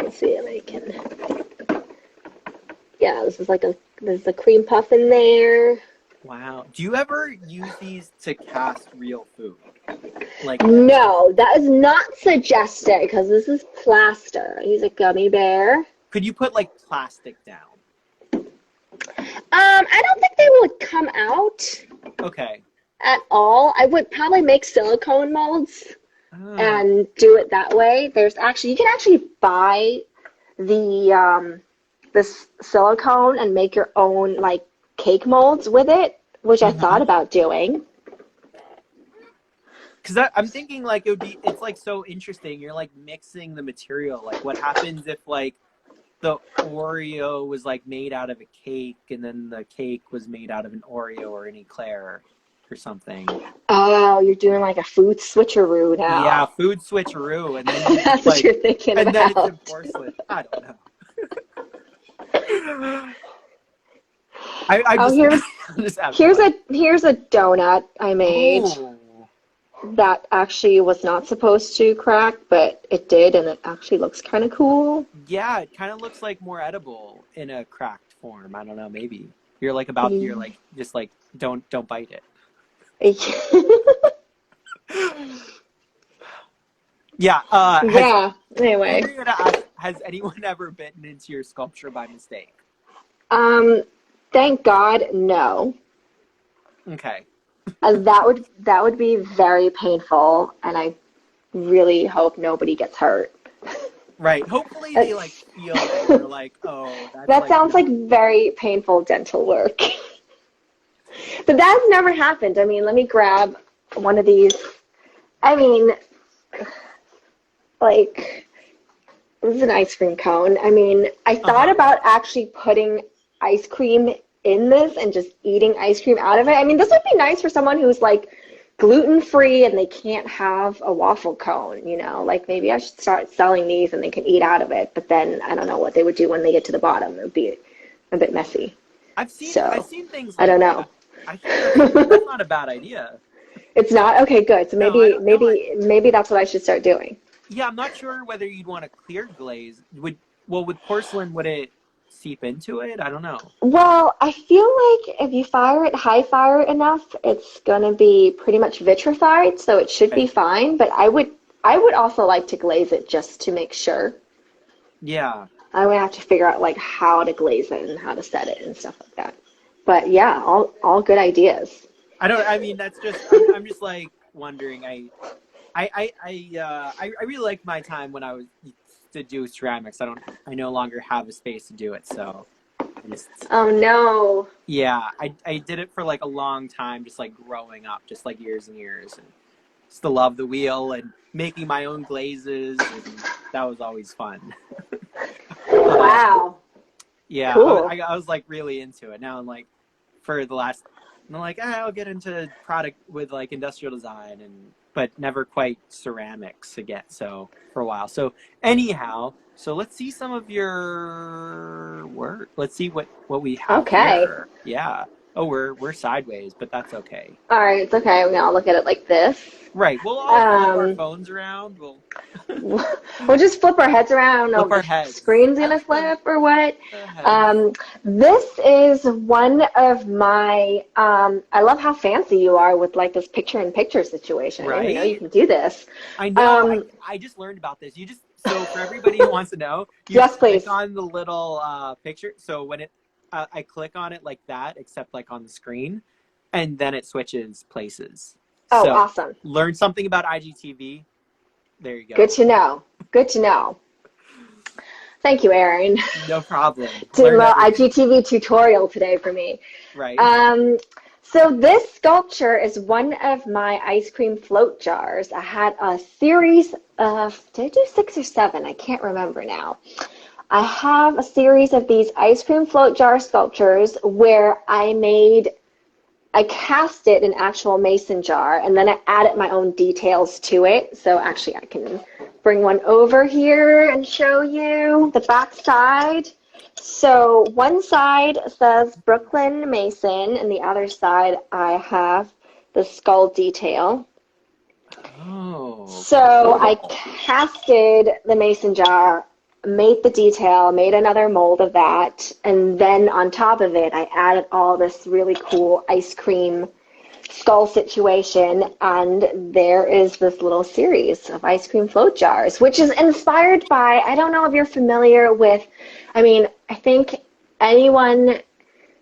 Let's see if I can. Yeah, this is like there's a cream puff in there. Wow. Do you ever use these to cast real food? Like, No, that is not suggested because this is plaster. He's a gummy bear. could you put like plastic down? I don't think they would come out Okay. at all. I would probably make silicone molds Oh. and do it that way. There's actually, you can actually buy this silicone and make your own like cake molds with it, which I Mm-hmm. thought about doing. Because I'm thinking like it's like so interesting. You're like mixing the material. Like, what happens if like the Oreo was like made out of a cake and then the cake was made out of an Oreo or an eclair or something? Oh, you're doing like a food switcheroo Yeah, now. food switcheroo, and then you just That's what like, you're thinking and then it's in about. porcelain. I don't know. I'm Oh, just, I'm just having here's fun. a donut I made Oh, that actually was not supposed to crack, but it did, and it actually looks kind of cool. yeah, it kind of looks like more edible in a cracked form. I don't know, maybe you're like about, you're like just like don't bite it. Yeah. Yeah. I'm Anyway, gonna ask, has anyone ever bitten into your sculpture by mistake? um, thank God, no. Okay. That would be very painful, and I really hope nobody gets hurt. Right. Hopefully they like That's, feel it and they're like, oh, that's that like sounds like not. very painful dental work. But that's never happened. I mean, let me grab one of these. I mean, like, this is an ice cream cone. I mean, I thought Uh-huh. about actually putting ice cream in this and just eating ice cream out of it. I mean, this would be nice for someone who's like gluten-free and they can't have a waffle cone, you know? Like maybe I should start selling these and they can eat out of it. But then I don't know what they would do when they get to the bottom. It would be a bit messy. I've So, seen things I like don't know. that. I think that's not a bad idea. It's not? Okay, good. So No, I maybe don't know. maybe that's what I should start doing. Yeah, I'm not sure whether you'd want a clear glaze. With porcelain, would it seep into it? I don't know. Well, I feel like if you fire it high fire enough, it's gonna be pretty much vitrified, so it should be Okay. fine. But I would also like to glaze it just to make sure. Yeah. I would have to figure out like how to glaze it and how to set it and stuff like that. But yeah, all good ideas. I don't. I mean, that's just. I'm just like wondering. I really liked my time when I was to do ceramics. I no longer have a space to do it, so I just. Oh no. Yeah, I did it for like a long time, just like growing up, just like years and years, and still love the wheel and making my own glazes, and that was always fun. Um, Wow. yeah, Cool. I was like really into it. Now I'm like, for the last, I'm like, I'll get into product with like industrial design but never quite ceramics again. So for a while. So anyhow, so let's see some of your work. Let's see what we have Okay. here. Yeah. Oh, we're sideways, but that's okay. All right, it's okay. We're gonna look at it like this. Right. We'll all flip our Um, phones around. We'll we'll just flip our heads around. Oh, flip our the heads. screen's gonna That's flip or what? the heads. Um, this is one of my, I love how fancy you are with like this picture-in-picture situation. I didn't even know you Right? can do this. I know. I Um, I just learned about this. You just so for everybody who wants to know, you yes, click please. on the little picture. So when it I click on it like that, except like on the screen, and then it switches places. Oh, So awesome. learn something about IGTV. There you Good go. to know. Good to know. Thank you, Erin. No problem. Doing a Learn little everything. IGTV tutorial today for me. Right? Um, so this sculpture is one of my ice cream float jars. I had a series of, did I do 6 or 7? I can't remember now. I have a series of these ice cream float jar sculptures where I cast it in actual mason jar and then I added my own details to it. So actually I can bring one over here and show you the back side. So one side says Brooklyn Mason and the other side I have the skull detail. Oh, So I cool. casted the mason jar, made the detail, made another mold of that, and then on top of it, I added all this really cool ice cream skull situation, and there is this little series of ice cream float jars, which is inspired by, I don't know if you're familiar with, I mean, I think anyone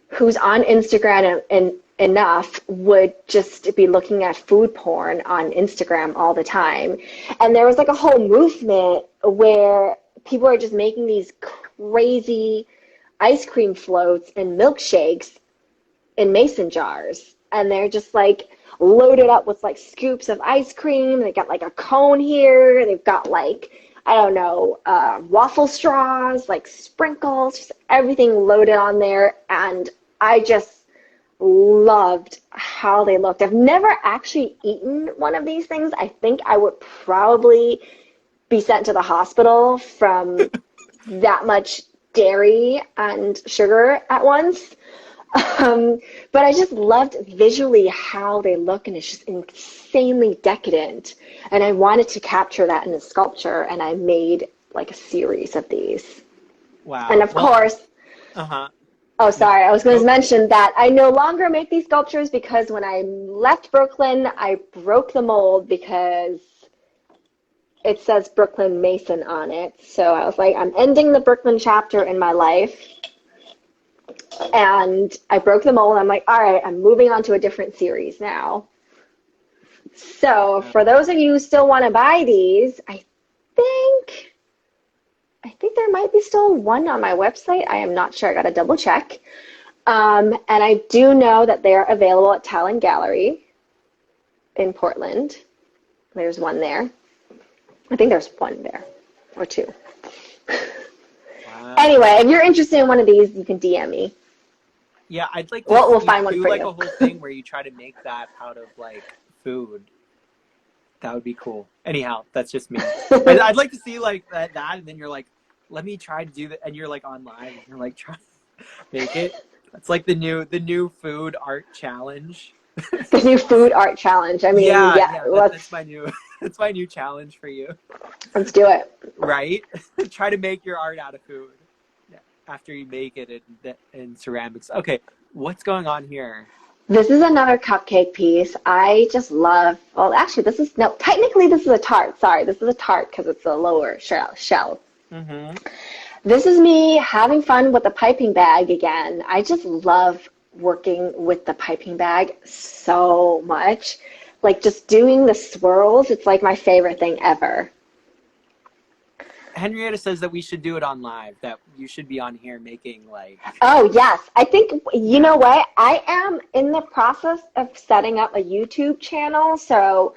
who's on Instagram and enough would just be looking at food porn on Instagram all the time. And there was like a whole movement where people are just making these crazy ice cream floats and milkshakes in mason jars. And they're just like loaded up with like scoops of ice cream. They got like a cone here. They've got like, I don't know, waffle straws, like sprinkles, just everything loaded on there. And I just loved how they looked. I've never actually eaten one of these things. I think I would probably be sent to the hospital from that much dairy and sugar at once. But I just loved visually how they look, and it's just insanely decadent. And I wanted to capture that in a sculpture, and I made like a series of these. And Wow. of Well, course, uh-huh. oh, No, sorry, I was going go to for it. mention that I no longer make these sculptures because when I left Brooklyn, I broke the mold because it says Brooklyn Mason on it. So I was like, I'm ending the Brooklyn chapter in my life. And I broke the mold. I'm like, all right, I'm moving on to a different series now. So for Wow. those of you who still want to buy these, think I think there might be still one on my website. I am not sure. I got to double check. And I do know that they are available at Talent Gallery in Portland. There's one there. I think there's one there or two. Wow. Anyway, if you're interested in one of these, you can DM me. Yeah, I'd like to We'll see find one do for like you. a whole thing where you try to make that out of like food. That would be cool. Anyhow, that's just me. I'd like to see like that, and then you're like, let me try to do that, and you're like on live, and you're like try to make it. That's like the new food art challenge. The new food art challenge. I mean, Yeah, yeah, yeah, that's my new that's my new challenge for you. let's do it. Right? Try to make your art out of food after you make it in ceramics. Okay, what's going on here? This is another cupcake piece. I just love, well, actually, this is, no, technically this is a tart. Sorry, this is a tart because it's a lower shell. Mm-hmm. This is me having fun with the piping bag again. I just love working with the piping bag so much. Like just doing the swirls, it's like my favorite thing ever. Henrietta says that we should do it on live, that you should be on here making like, Oh, yes. I think, you know yeah. what? I am in the process of setting up a YouTube channel, so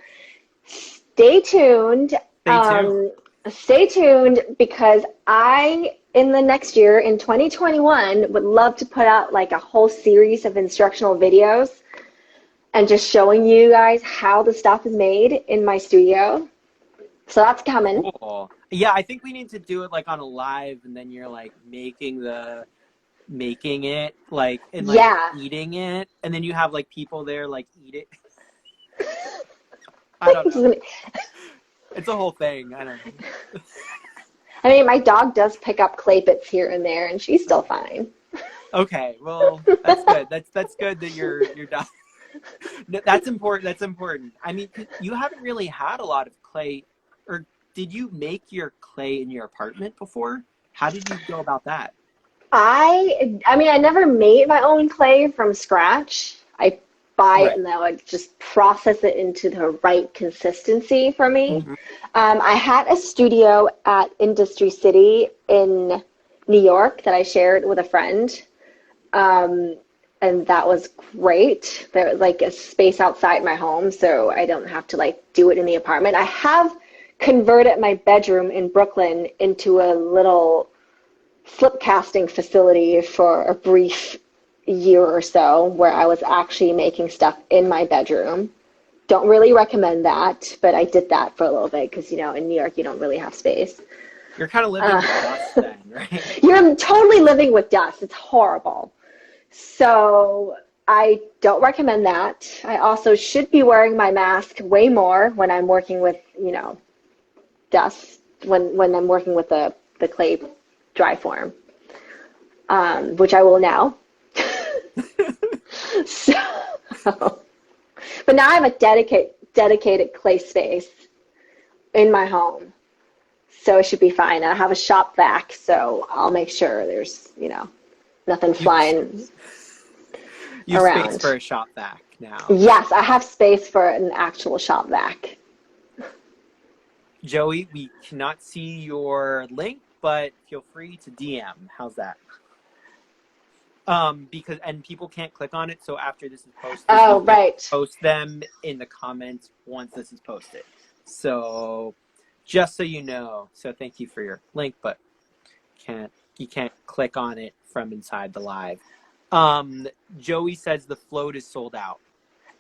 stay tuned. Stay tuned. Stay tuned because in the next year, in 2021, would love to put out like a whole series of instructional videos and just showing you guys how the stuff is made in my studio. So that's coming. Cool. Yeah, I think we need to do it like on a live, and then you're like making it like and like Yeah. eating it, and then you have like people there like eat it. I don't know. It's a whole thing. I don't know. I mean, my dog does pick up clay bits here and there, and she's still fine. Okay, well, that's good. That's good that you're done. That's important. That's important. I mean, you haven't really had a lot of clay, or did you make your clay in your apartment before? How did you go about that? I mean, I never made my own clay from scratch. I buy it Right. and then I would just process it into the right consistency for me. Mhm. I had a studio at Industry City in New York that I shared with a friend. Um, and that was great. There was like a space outside my home, so I don't have to like do it in the apartment. I have converted my bedroom in Brooklyn into a little slip casting facility for a brief year or so where I was actually making stuff in my bedroom. Don't really recommend that, but I did that for a little bit because, you know, in New York, you don't really have space. You're kind of living Uh, with dust then, right? you're totally living with dust. It's horrible. So I don't recommend that. I also should be wearing my mask way more when I'm working with, you know, dust, when I'm working with the clay dry form, which I will now. So, but now I have a dedicated clay space in my home, so it should be fine. I have a shop vac, so I'll make sure there's, you know, nothing You flying you have space around. for a shop vac now. Yes, I have space for an actual shop vac. Joey, we cannot see your link, but feel free to DM. How's that? Because and people can't click on it, so after this is posted, we Oh, can right. post them in the comments once this is posted. So just so you know, so thank you for your link, but you can't click on it from inside the live. Joey says the float is sold out.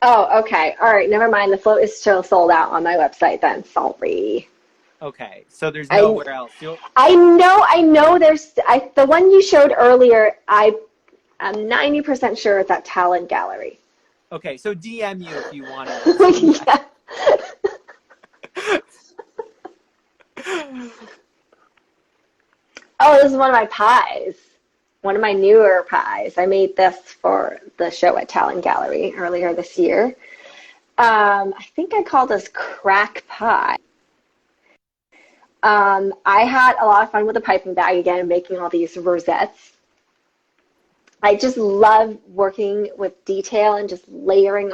Oh, okay. All right, never mind. The float is still sold out on my website then. Sorry. Okay, so there's I nowhere else. I know the one you showed earlier, I'm 90% sure it's at Talent Gallery. Okay, so DM you if you want to see Yeah. that. Oh, this is one of my pies. One of my newer pies. I made this for the show at Talent Gallery earlier this year. I think I called this crack pie. I had a lot of fun with the piping bag again, making all these rosettes. I just love working with detail and just layering.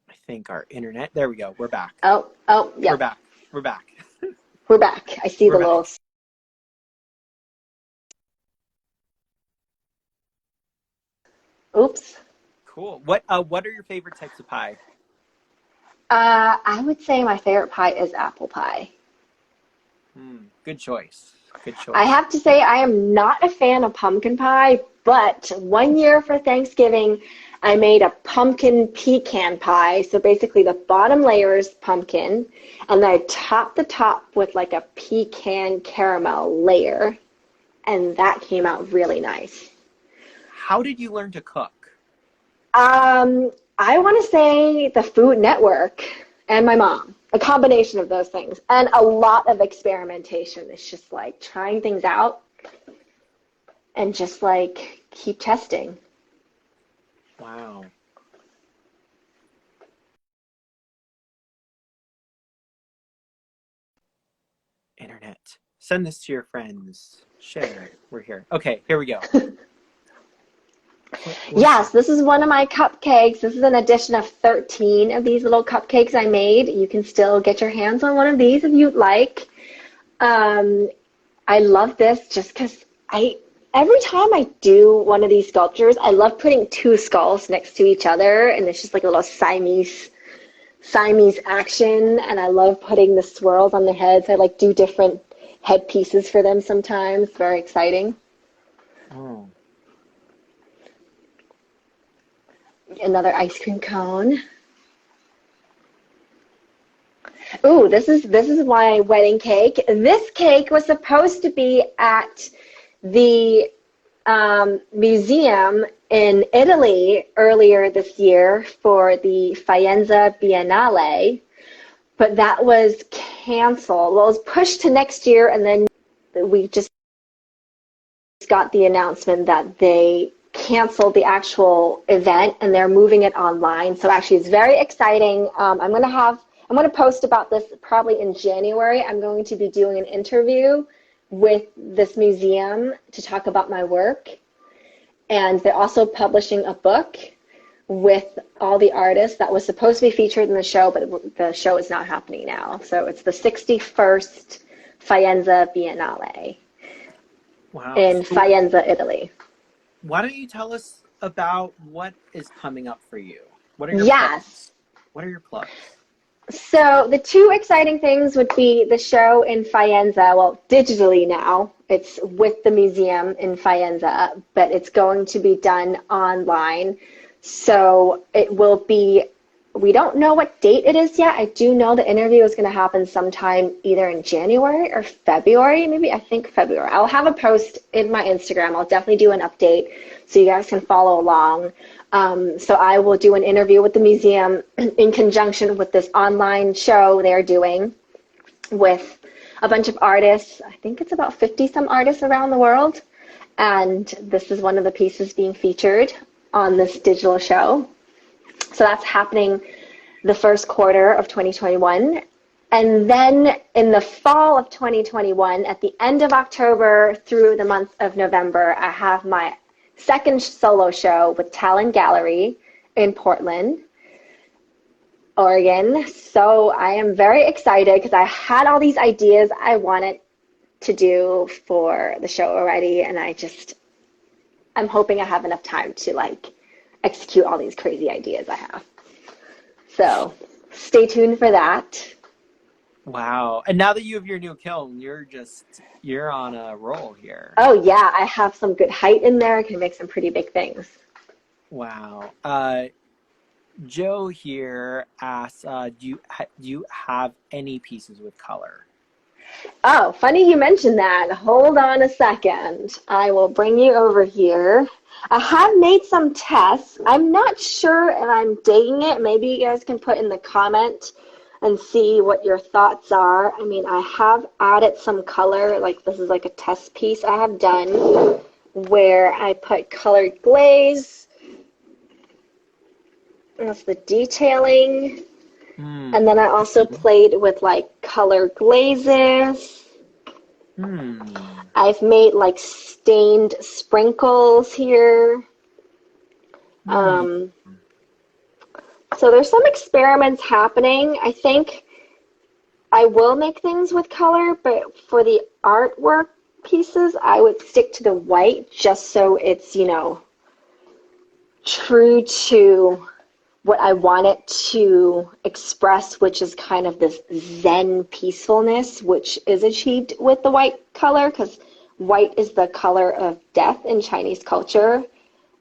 I think our internet. There we go. We're back. Oh, We're yep. back. We're back. We're back. I see We're the back. little. Oops. Cool. What are your favorite types of pie? I would say my favorite pie is apple pie. Good choice. Good I choice. have to say I am not a fan of pumpkin pie, but one year for Thanksgiving, I made a pumpkin pecan pie. So basically the bottom layer is pumpkin, and then I topped the top with like a pecan caramel layer, and that came out really nice. How did you learn to cook? I want to say the Food Network and my mom, a combination of those things, and a lot of experimentation. It's just like trying things out and just like keep testing. Wow. Internet. Send this to your friends. Share. We're here. Okay, here we go. Yes, this is one of my cupcakes. This is an addition of 13 of these little cupcakes I made. You can still get your hands on one of these if you'd like. Um, I love this just because every time I do one of these sculptures, I love putting two skulls next to each other, and it's just like a little Siamese action. And I love putting the swirls on their heads. I like do different head pieces for them sometimes. Very exciting. Oh. Another ice cream cone. Ooh, this is my wedding cake. This cake was supposed to be at the museum in Italy earlier this year for the Faenza Biennale, but that was canceled. Well, it was pushed to next year, and then we just got the announcement that they canceled the actual event and they're moving it online. So actually, it's very exciting. I'm going to post about this probably in January. I'm going to be doing an interview with this museum to talk about my work. And they're also publishing a book with all the artists that was supposed to be featured in the show, but the show is not happening now. So it's the 61st Faenza Biennale Wow. in So Faenza, Italy. why don't you tell us about what is coming up for you? What are your Yes. plugs? What are your plugs? So the two exciting things would be the show in Faenza, well, digitally now. It's with the museum in Faenza, but it's going to be done online. So it will be, we don't know what date it is yet. I do know the interview is going to happen sometime either in January or February, maybe, I think February. I'll have a post in my Instagram. I'll definitely do an update so you guys can follow along. So I will do an interview with the museum in conjunction with this online show they're doing with a bunch of artists. I think it's about 50 some artists around the world. And this is one of the pieces being featured on this digital show. So that's happening the first quarter of 2021. And then in the fall of 2021, at the end of October through the month of November, I have my second solo show with Talent Gallery in Portland, Oregon. So I am very excited because I had all these ideas I wanted to do for the show already, and I'm hoping I have enough time to execute all these crazy ideas I have. So stay tuned for that. Wow. And now that you have your new kiln, you're on a roll here. Oh yeah, I have some good height in there. I can make some pretty big things. Wow. Joe here asks, do you have any pieces with color? Oh, funny you mentioned that. Hold on a second. I will bring you over here. I have made some tests. I'm not sure if I'm digging it. Maybe you guys can put in the comment and see what your thoughts are. I mean, I have added some color. Like this is like a test piece I have done where I put colored glaze. That's the detailing. And then I also played with color glazes. I've made stained sprinkles here. So there's some experiments happening. I think I will make things with color, but for the artwork pieces, I would stick to the white just so it's, true to what I want it to express, which is kind of this Zen peacefulness, which is achieved with the white color, because white is the color of death in Chinese culture.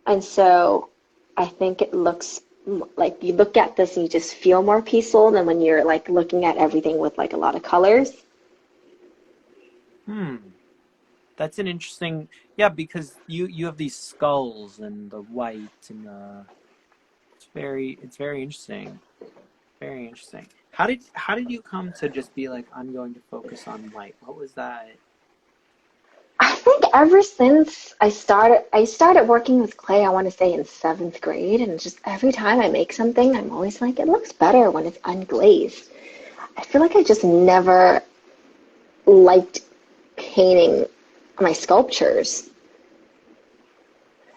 And so I think it looks like you look at this and you just feel more peaceful than when you're looking at everything with a lot of colors. That's an interesting, yeah, because you have these skulls and the white and it's very interesting. Very interesting. How did you come to just be like, I'm going to focus on white? What was that? I think ever since I started working with clay, I want to say in 7th grade, and just every time I make something, I'm always like, it looks better when it's unglazed. I feel like I just never liked painting my sculptures.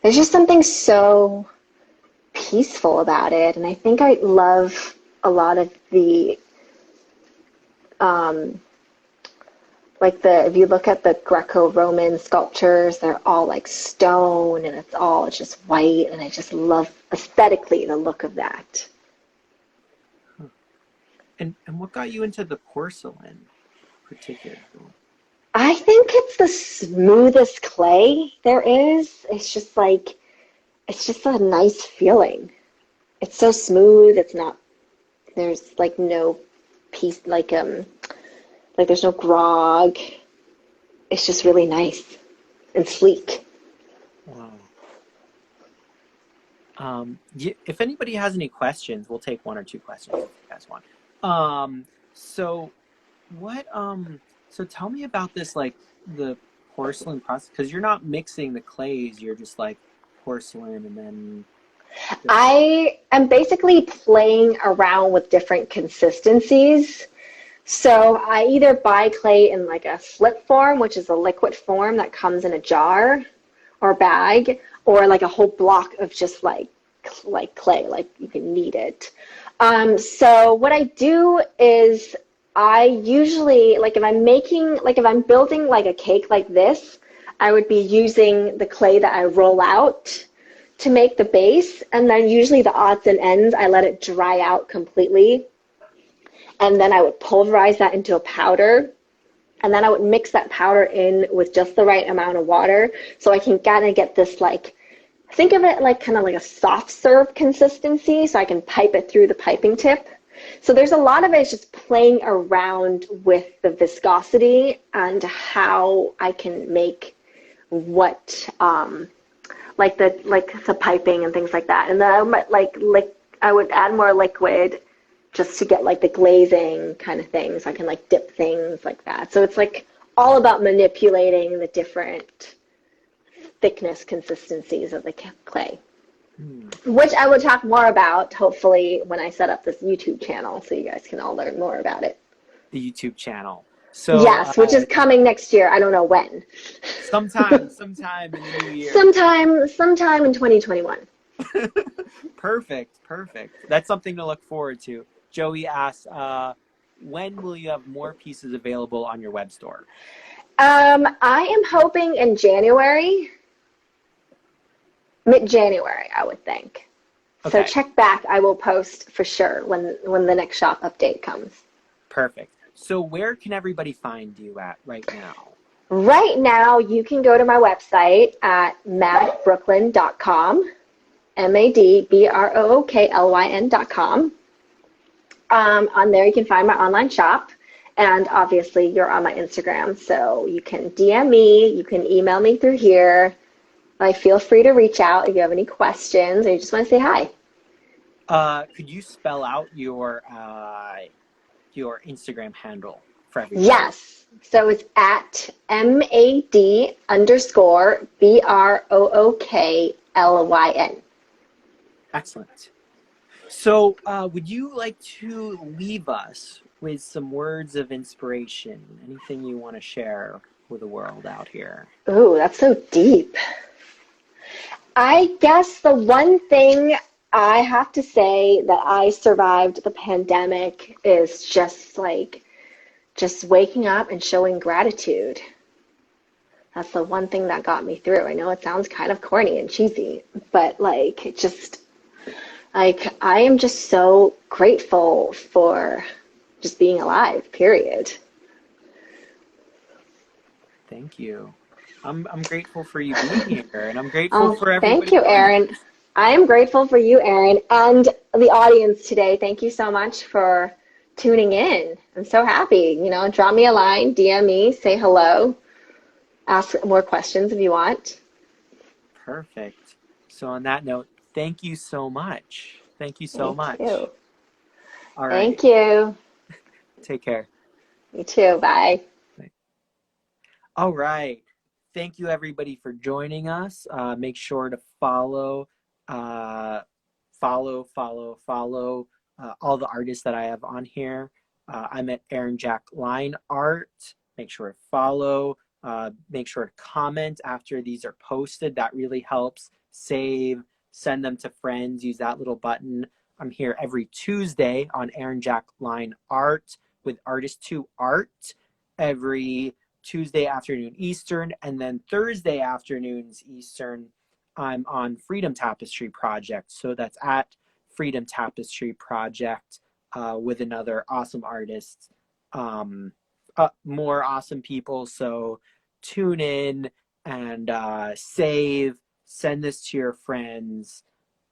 There's just something so peaceful about it, and I think I love a lot of the if you look at the Greco-Roman sculptures, they're all stone and it's all just white, and I just love aesthetically the look of that. And what got you into the porcelain particularly? I think it's the smoothest clay there is. It's just a nice feeling. It's so smooth. It's not, there's no piece, there's no grog. It's just really nice and sleek. Wow. If anybody has any questions, we'll take one or two questions if you guys want. Um, so what, so tell me about this, like the porcelain process, because you're not mixing the clays, you're just like porcelain and then just, I am basically playing around with different consistencies. So I either buy clay in like a slip form, which is a liquid form that comes in a jar or bag, or like a whole block of just like clay, like you can knead it. So what I do is I usually like if I'm building like a cake like this, I would be using the clay that I roll out to make the base, and then usually the odds and ends I let it dry out completely, and then I would pulverize that into a powder, and then I would mix that powder in with just the right amount of water so I can kind of get this like, think of it like kind of like a soft serve consistency so I can pipe it through the piping tip. So there's a lot of it is just playing around with the viscosity and how I can make what like the piping and things like that. And then I might like I would add more liquid just to get like the glazing kind of thing, so I can like dip things like that. So it's like all about manipulating the different thickness consistencies of the clay, hmm, which I will talk more about hopefully when I set up this YouTube channel so you guys can all learn more about it. the YouTube channel. So, Yes, which is coming next year. I don't know when. sometime in the new year. Sometime in 2021. Perfect, perfect. That's something to look forward to. Joey asks, when will you have more pieces available on your web store? I am hoping in January, mid-January, I would think. So Okay, check back. I will post for sure when the next shop update comes. perfect. So where can everybody find you at right now? Right now, you can go to my website at madbrooklyn.com, madbrooklyn.com. On there, you can find my online shop. And obviously, you're on my Instagram, so you can DM me, you can email me through here. Like, feel free to reach out if you have any questions or you just want to say hi. Could you spell out your Instagram handle for everybody? Yes. So it's at MAD_BROOKLYN. Excellent. So, would you like to leave us with some words of inspiration? Anything you want to share with the world out here? Ooh, that's so deep. I guess the one thing I have to say that I survived the pandemic is just waking up and showing gratitude. That's the one thing that got me through. I know it sounds kind of corny and cheesy, but like it just like I am just so grateful for just being alive, period. Thank you. I'm grateful for you being here, and I'm grateful Oh, for thank everybody you, joining Aaron. us. I am grateful for you, Aaron, and the audience today. Thank you so much for tuning in. I'm so happy. Drop me a line, DM me, say hello, ask more questions if you want. Perfect. So on that note, thank you so much. Thank you so Thank much. you. All right. Thank you. Take care. You too. Bye. All right. Thank you everybody for joining us. Make sure to uh, follow all the artists that I have on here. I'm at Aaron Jack Line Art. Make sure to follow. Make sure to comment after these are posted. That really helps. Save, send them to friends. Use that little button. I'm here every Tuesday on Aaron Jack Line Art with Artist to Art every Tuesday afternoon Eastern, and then Thursday afternoons Eastern, I'm on Freedom Tapestry Project. So that's at Freedom Tapestry Project with another awesome artist, um, more awesome people. So tune in and send this to your friends.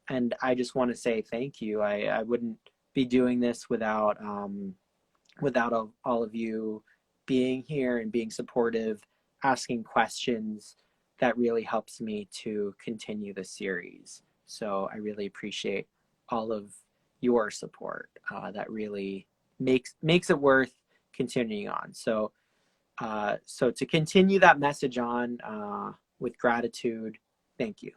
And I just want to say thank you. I wouldn't be doing this without all of you being here and being supportive, asking questions. That really helps me to continue the series. So I really appreciate all of your support. That really makes it worth continuing on. So so to continue that message on with gratitude, thank you.